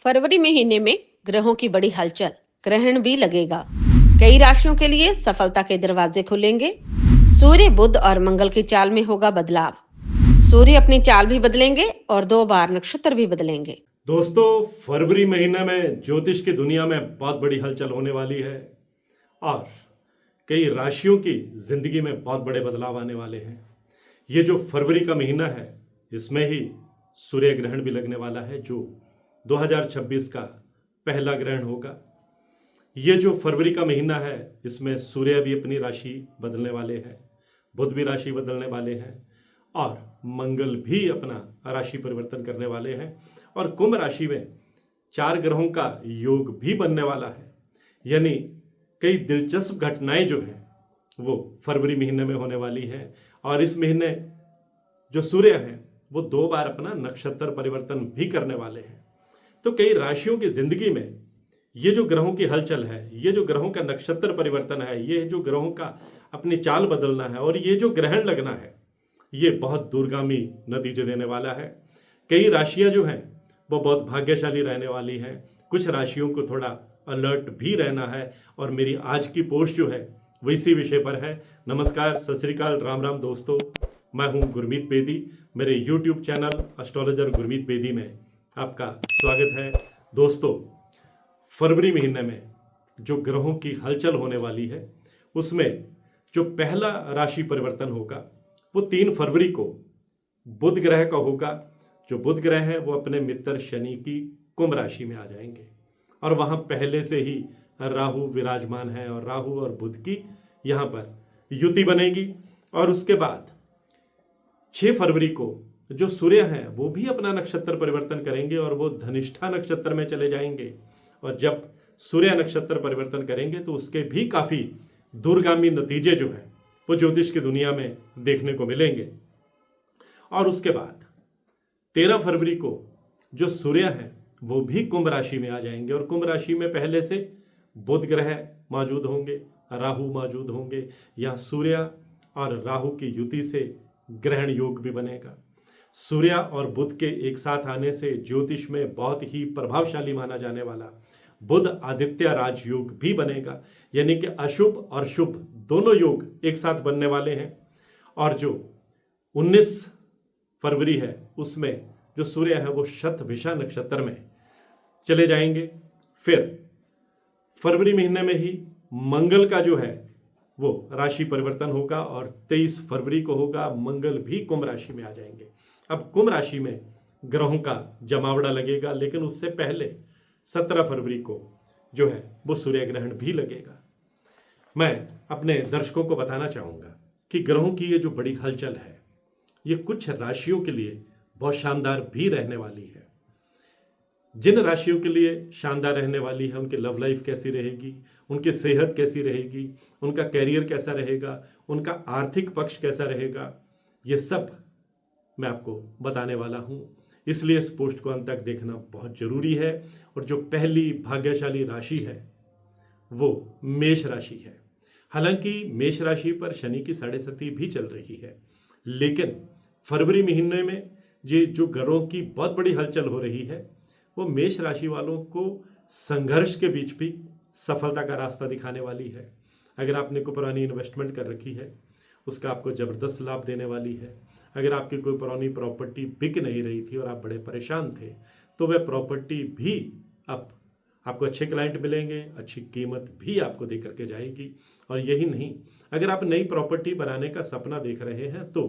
फरवरी महीने में ग्रहों की बड़ी हलचल, ग्रहण भी लगेगा। कई राशियों के लिए सफलता के दरवाजे खुलेंगे। सूर्य, बुध और मंगल की चाल में होगा बदलाव। सूर्य अपनी चाल भी बदलेंगे और 2 बार नक्षत्र भी बदलेंगे। दोस्तों, फरवरी महीने में ज्योतिष की दुनिया में बहुत बड़ी हलचल होने वाली है और कई राशियों की जिंदगी में बहुत बड़े बदलाव आने वाले हैं। ये जो फरवरी का महीना है, इसमें ही सूर्य ग्रहण भी लगने वाला है, जो 2026 का पहला ग्रहण होगा। ये जो फरवरी का महीना है, इसमें सूर्य भी अपनी राशि बदलने वाले हैं, बुध भी राशि बदलने वाले हैं और मंगल भी अपना राशि परिवर्तन करने वाले हैं और कुंभ राशि में 4 ग्रहों का योग भी बनने वाला है। यानी कई दिलचस्प घटनाएं जो हैं वो फरवरी महीने में होने वाली है। और इस महीने जो सूर्य हैं वो 2 बार अपना नक्षत्र परिवर्तन भी करने वाले हैं। तो कई राशियों की जिंदगी में ये जो ग्रहों की हलचल है, ये जो ग्रहों का नक्षत्र परिवर्तन है, ये जो ग्रहों का अपनी चाल बदलना है और ये जो ग्रहण लगना है, ये बहुत दूरगामी नतीजे देने वाला है। कई राशियां जो हैं वो बहुत भाग्यशाली रहने वाली हैं। कुछ राशियों को थोड़ा अलर्ट भी रहना है और मेरी आज की पोस्ट जो है वो इसी विषय पर है। नमस्कार, सत श्री अकाल, राम राम दोस्तों, मैं हूं गुरमीत बेदी। मेरे YouTube channel astrologer Gurmeet Bedi में आपका स्वागत है। दोस्तों, फरवरी महीने में जो ग्रहों की हलचल होने वाली है, उसमें जो पहला राशि परिवर्तन होगा वो 3 फरवरी को बुध ग्रह का होगा। जो बुध ग्रह है वो अपने मित्र शनि की कुंभ राशि में आ जाएंगे और वहां पहले से ही राहु विराजमान है और राहु और बुध की यहां पर युति बनेगी। और उसके बाद 6 फरवरी को जो सूर्य हैं वो भी अपना नक्षत्र परिवर्तन करेंगे और वो धनिष्ठा नक्षत्र में चले जाएंगे। और जब सूर्य नक्षत्र परिवर्तन करेंगे तो उसके भी काफी दूरगामी नतीजे जो हैं वो ज्योतिष की दुनिया में देखने को मिलेंगे। और उसके बाद 13 फरवरी को जो सूर्य हैं वो भी कुंभ राशि में आ जाएंगे और कुंभ राशि में पहले से बुध ग्रह मौजूद होंगे, राहु मौजूद होंगे। यहाँ सूर्य और राहु की युति से ग्रहण योग भी बनेगा। सूर्य और बुध के एक साथ आने से ज्योतिष में बहुत ही प्रभावशाली माना जाने वाला बुध आदित्य राजयोग भी बनेगा। यानी कि अशुभ और शुभ दोनों योग एक साथ बनने वाले हैं। और जो 19 फरवरी है उसमें जो सूर्य है वो शतभिषा नक्षत्र में चले जाएंगे। फिर फरवरी महीने में ही मंगल का जो है वो राशि परिवर्तन होगा और 23 फरवरी को होगा, मंगल भी कुंभ राशि में आ जाएंगे। अब कुंभ राशि में ग्रहों का जमावड़ा लगेगा, लेकिन उससे पहले 17 फरवरी को जो है वो सूर्य ग्रहण भी लगेगा। मैं अपने दर्शकों को बताना चाहूँगा कि ग्रहों की ये जो बड़ी हलचल है ये कुछ राशियों के लिए बहुत शानदार भी रहने वाली है। जिन राशियों के लिए शानदार रहने वाली है, उनकी लव लाइफ कैसी रहेगी, उनकी सेहत कैसी रहेगी, उनका कैरियर कैसा रहेगा, उनका आर्थिक पक्ष कैसा रहेगा, ये सब मैं आपको बताने वाला हूँ। इसलिए इस पोस्ट को अंत तक देखना बहुत जरूरी है। और जो पहली भाग्यशाली राशि है वो मेष राशि है। हालांकि मेष राशि पर शनि की 7.5 भी चल रही है, लेकिन फरवरी महीने में ये जो ग्रहों की बहुत बड़ी हलचल हो रही है वो मेष राशि वालों को संघर्ष के बीच भी सफलता का रास्ता दिखाने वाली है। अगर आपने कोई पुरानी इन्वेस्टमेंट कर रखी है उसका आपको जबरदस्त लाभ देने वाली है। अगर आपकी कोई पुरानी प्रॉपर्टी बिक नहीं रही थी और आप बड़े परेशान थे तो वह प्रॉपर्टी भी अब आपको अच्छे क्लाइंट मिलेंगे, अच्छी कीमत भी आपको दे करके जाएगी। और यही नहीं, अगर आप नई प्रॉपर्टी बनाने का सपना देख रहे हैं तो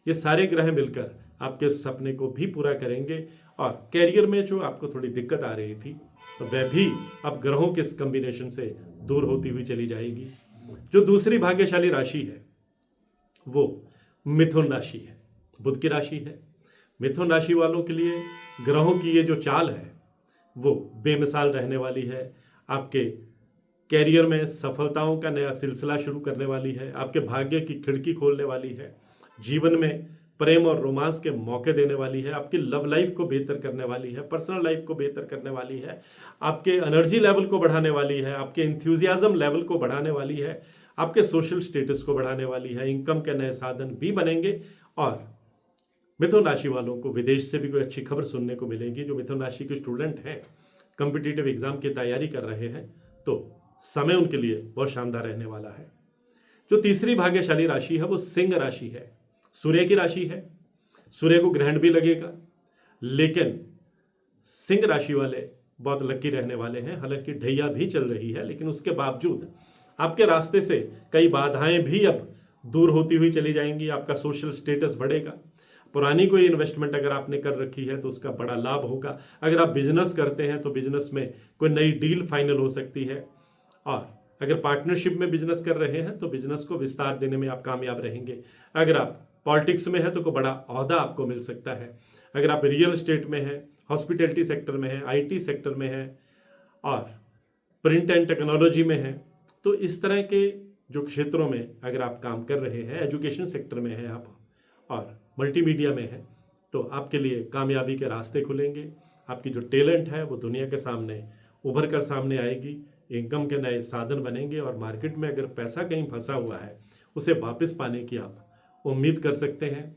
ये सारे ग्रह मिलकर आपके सपने को भी पूरा करेंगे। और कैरियर में जो आपको थोड़ी दिक्कत आ रही थी तो वह भी अब ग्रहों के इस कॉम्बिनेशन से दूर होती हुई चली जाएगी। जो दूसरी भाग्यशाली राशि है वो मिथुन राशि है, बुध की राशि है। मिथुन राशि वालों के लिए ग्रहों की ये जो चाल है वो बेमिसाल रहने वाली है। आपके कैरियर में सफलताओं का नया सिलसिला शुरू करने वाली है, आपके भाग्य की खिड़की खोलने वाली है, जीवन में प्रेम और रोमांस के मौके देने वाली है, आपकी लव लाइफ को बेहतर करने वाली है, पर्सनल लाइफ को बेहतर करने वाली है, आपके एनर्जी लेवल को बढ़ाने वाली है, आपके इंथ्यूजियाज्म लेवल को बढ़ाने वाली है, आपके सोशल स्टेटस को बढ़ाने वाली है, इनकम के नए साधन भी बनेंगे। और मिथुन राशि वालों को विदेश से भी कोई अच्छी खबर सुनने को मिलेगी। जो मिथुन राशि के स्टूडेंट हैं कॉम्पिटिटिव एग्जाम की तैयारी कर रहे हैं तो समय उनके लिए बहुत शानदार रहने वाला है। जो तीसरी भाग्यशाली राशि है वो सिंह राशि है, सूर्य की राशि है। सूर्य को ग्रहण भी लगेगा, लेकिन सिंह राशि वाले बहुत लकी रहने वाले हैं। हालांकि ढैया भी चल रही है, लेकिन उसके बावजूद आपके रास्ते से कई बाधाएं भी अब दूर होती हुई चली जाएंगी। आपका सोशल स्टेटस बढ़ेगा। पुरानी कोई इन्वेस्टमेंट अगर आपने कर रखी है तो उसका बड़ा लाभ होगा। अगर आप बिजनेस करते हैं तो बिजनेस में कोई नई डील फाइनल हो सकती है। और अगर पार्टनरशिप में बिजनेस कर रहे हैं तो बिजनेस को विस्तार देने में आप कामयाब रहेंगे। अगर आप पॉलिटिक्स में हैं तो कोई बड़ा ओहदा आपको मिल सकता है। अगर आप रियल एस्टेट में हैं, हॉस्पिटैलिटी सेक्टर में हैं, आईटी सेक्टर में हैं और प्रिंट एंड टेक्नोलॉजी में हैं, तो इस तरह के जो क्षेत्रों में अगर आप काम कर रहे हैं, एजुकेशन सेक्टर में हैं आप और मल्टीमीडिया में हैं, तो आपके लिए कामयाबी के रास्ते खुलेंगे। आपकी जो टैलेंट है वो दुनिया के सामने उभर कर सामने आएगी। इनकम के नए साधन बनेंगे और मार्केट में अगर पैसा कहीं फंसा हुआ है उसे वापस पाने की आप उम्मीद कर सकते हैं।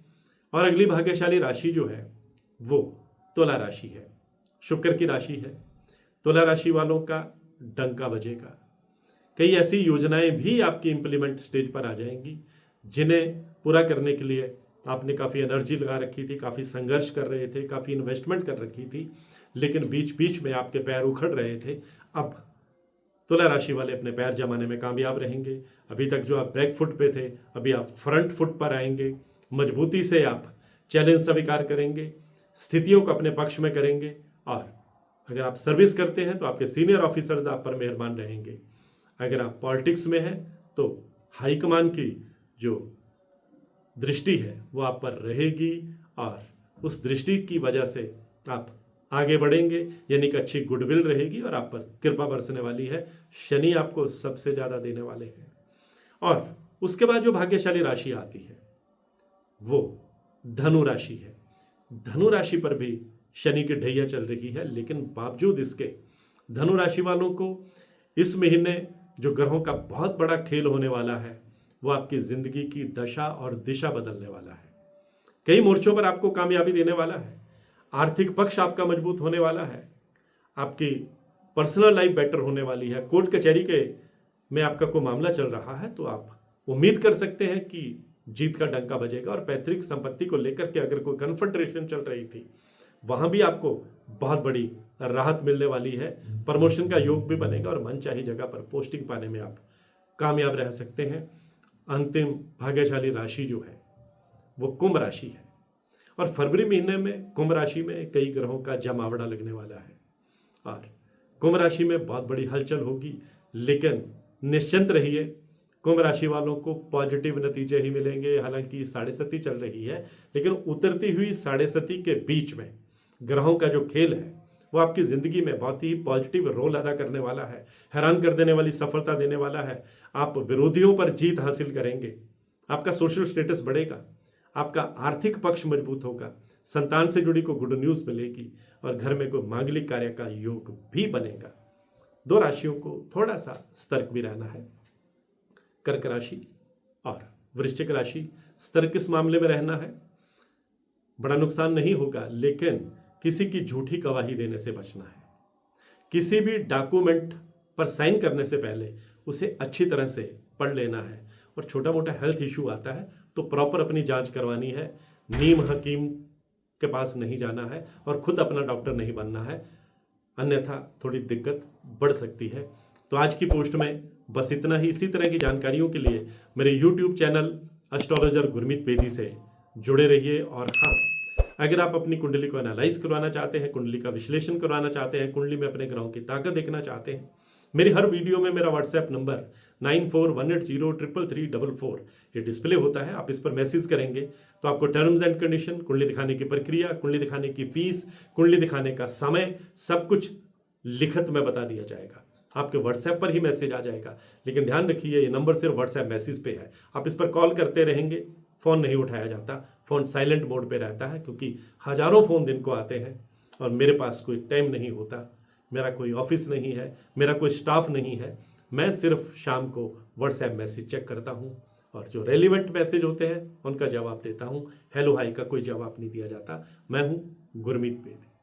और अगली भाग्यशाली राशि जो है वो तुला राशि है, शुक्र की राशि है। तुला राशि वालों का डंका बजेगा। कई ऐसी योजनाएं भी आपकी इंप्लीमेंट स्टेज पर आ जाएंगी जिन्हें पूरा करने के लिए आपने काफ़ी एनर्जी लगा रखी थी, काफ़ी संघर्ष कर रहे थे, काफ़ी इन्वेस्टमेंट कर रखी थी, लेकिन बीच बीच में आपके पैर उखड़ रहे थे। अब तुला राशि वाले अपने पैर जमाने में कामयाब रहेंगे। अभी तक जो आप बैक फुट पे थे, अभी आप फ्रंट फुट पर आएंगे। मजबूती से आप चैलेंज स्वीकार करेंगे, स्थितियों को अपने पक्ष में करेंगे। और अगर आप सर्विस करते हैं तो आपके सीनियर ऑफिसर्स आप पर मेहरबान रहेंगे। अगर आप पॉलिटिक्स में हैं तो हाईकमान की जो दृष्टि है वो आप पर रहेगी और उस दृष्टि की वजह से आप आगे बढ़ेंगे, यानी कि अच्छी गुडविल रहेगी और आप पर कृपा बरसने वाली है। शनि आपको सबसे ज़्यादा देने वाले हैं। और उसके बाद जो भाग्यशाली राशि आती है वो धनु राशि है। धनु राशि पर भी शनि की ढैया चल रही है, लेकिन बावजूद इसके धनु राशि वालों को इस महीने जो ग्रहों का बहुत बड़ा खेल होने वाला है वो आपकी जिंदगी की दशा और दिशा बदलने वाला है। कई मोर्चों पर आपको कामयाबी देने वाला है। आर्थिक पक्ष आपका मजबूत होने वाला है। आपकी पर्सनल लाइफ बेटर होने वाली है। कोर्ट कचहरी के में आपका कोई मामला चल रहा है तो आप उम्मीद कर सकते हैं कि जीत का डंका बजेगा। और पैतृक संपत्ति को लेकर के अगर कोई कन्फेडरेशन चल रही थी वहां भी आपको बहुत बड़ी राहत मिलने वाली है। प्रमोशन का योग भी बनेगा और मनचाही जगह पर पोस्टिंग पाने में आप कामयाब रह सकते हैं। अंतिम भाग्यशाली राशि जो है वो कुंभ राशि है। और फरवरी महीने में कुंभ राशि में कई ग्रहों का जमावड़ा लगने वाला है और कुंभ राशि में बहुत बड़ी हलचल होगी। लेकिन निश्चिंत रहिए, कुंभ राशि वालों को पॉजिटिव नतीजे ही मिलेंगे। हालांकि साढ़े सती चल रही है, लेकिन उतरती हुई साढ़े सती के बीच में ग्रहों का जो खेल है वो आपकी जिंदगी में बहुत ही पॉजिटिव रोल अदा करने वाला है। हैरान कर देने वाली सफलता देने वाला है। आप विरोधियों पर जीत हासिल करेंगे। आपका सोशल स्टेटस बढ़ेगा। आपका आर्थिक पक्ष मजबूत होगा। संतान से जुड़ी को गुड न्यूज मिलेगी और घर में कोई मांगलिक कार्य का योग भी बनेगा। दो राशियों को थोड़ा सा सतर्क भी रहना है, कर्क राशि और वृश्चिक राशि। सतर्क किस मामले में रहना है? बड़ा नुकसान नहीं होगा, लेकिन किसी की झूठी गवाही देने से बचना है। किसी भी डॉक्यूमेंट पर साइन करने से पहले उसे अच्छी तरह से पढ़ लेना है। और छोटा मोटा हेल्थ इशू आता है तो प्रॉपर अपनी जांच करवानी है। नीम हकीम के पास नहीं जाना है और खुद अपना डॉक्टर नहीं बनना है, अन्यथा थोड़ी दिक्कत बढ़ सकती है। तो आज की पोस्ट में बस इतना ही। इसी तरह की जानकारियों के लिए मेरे YouTube channel astrologer Gurmeet Bedi से जुड़े रहिए। और हाँ, अगर आप अपनी कुंडली को एनालाइज करवाना चाहते हैं, कुंडली का विश्लेषण करवाना चाहते हैं, कुंडली में अपने ग्रहों की ताकत देखना चाहते हैं, मेरी हर वीडियो में मेरा व्हाट्सएप नंबर 9418033344 ये डिस्प्ले होता है। आप इस पर मैसेज करेंगे तो आपको टर्म्स एंड कंडीशन, कुंडली दिखाने की प्रक्रिया, कुंडली दिखाने की फीस, कुंडली दिखाने का समय, सब कुछ लिखित में बता दिया जाएगा। आपके व्हाट्सएप पर ही मैसेज आ जाएगा। लेकिन ध्यान रखिए, ये नंबर सिर्फ व्हाट्सएप मैसेज पे है। आप इस पर कॉल करते रहेंगे, फ़ोन नहीं उठाया जाता, फ़ोन साइलेंट मोड पे रहता है, क्योंकि हज़ारों फ़ोन दिन को आते हैं और मेरे पास कोई टाइम नहीं होता। मेरा कोई ऑफिस नहीं है, मेरा कोई स्टाफ नहीं है। मैं सिर्फ शाम को व्हाट्सएप मैसेज चेक करता हूँ और जो रेलिवेंट मैसेज होते हैं उनका जवाब देता हूँ। हेलो हाई का कोई जवाब नहीं दिया जाता। मैं हूँ गुरमीत बेदी।